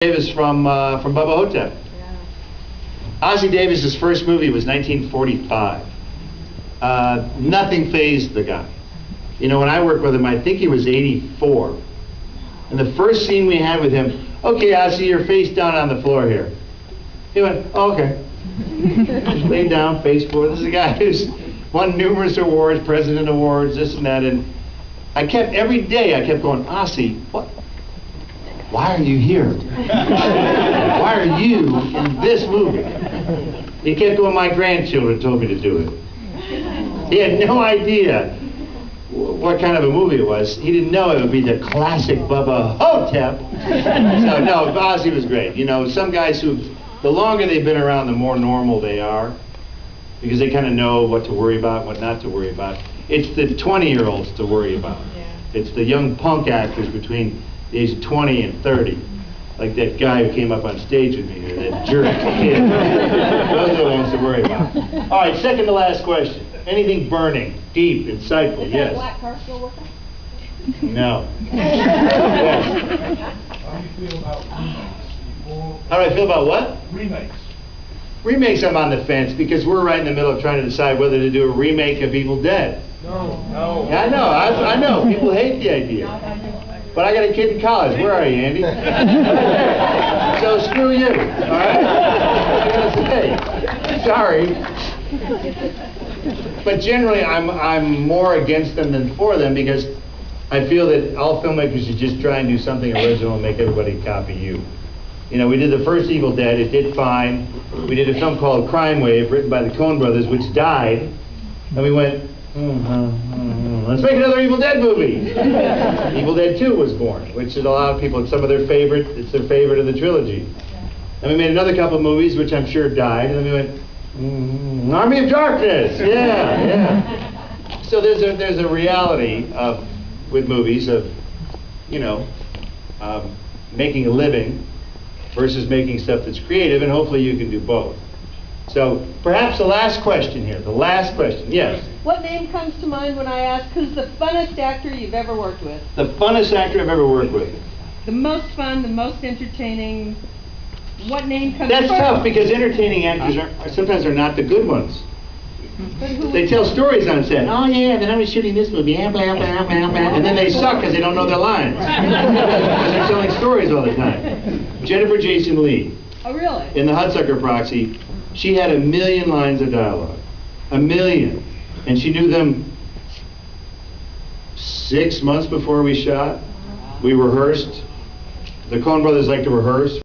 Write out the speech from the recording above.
Davis from Bubba Hotep. Yeah. Ossie Davis's first movie was 1945. Nothing fazed the guy. You know, when I worked with him, I think he was 84. And the first scene we had with him, okay, Ossie, you're face down on the floor here. He went, oh, okay. Just laid down, face forward. This is a guy who's won numerous awards, president awards, this and that. And every day I kept going, Ossie, what? Why are you here? Why are you in this movie? He kept going, my grandchildren told me to do it. He had no idea what kind of a movie it was. He didn't know it would be the classic Bubba Hotep. So no, Ossie was great. You know, some guys who, the longer they've been around, the more normal they are, because they kind of know what to worry about, what not to worry about. It's the 20-year-olds to worry about. Yeah. It's the young punk actors between the age of 20 and 30, like that guy who came up on stage with me, or that jerk kid. Those are the ones to worry about. All right, second to last question. Anything burning, deep, insightful? Is Yes. that black car still working? No. Yes. How do you feel about remakes? How do I feel about what? Remakes. Remakes, I'm on the fence, because we're right in the middle of trying to decide whether to do a remake of Evil Dead. No. Yeah, I know. People hate the idea. But I got a kid in college. Where are you, Andy? So screw you. All right? Hey, sorry. But generally, I'm more against them than for them, because I feel that all filmmakers should just try and do something original and make everybody copy you. You know, we did the first Evil Dead. It did fine. We did a film called Crime Wave, written by the Coen brothers, which died. And we went, let's make another Evil Dead movie. Evil Dead 2 was born, which is a lot of people, it's their favorite of the trilogy. And we made another couple of movies, which I'm sure died, and then we went, Army of Darkness, yeah. So there's a reality with movies of, you know, making a living versus making stuff that's creative, and hopefully you can do both. So perhaps the last question here, yes. What name comes to mind when I ask who's the funnest actor you've ever worked with? The funnest actor I've ever worked with. The most fun, the most entertaining. What name comes That's first? tough, because entertaining actors sometimes are not the good ones. They tell stories on set. Oh yeah, then I was shooting this movie, and then they suck because they don't know their lines. They're telling stories all the time. Jennifer Jason Leigh. Oh really? In the Hudsucker Proxy, she had 1 million lines of dialogue. 1 million. And she knew them 6 months before we shot. We rehearsed. The Coen brothers like to rehearse.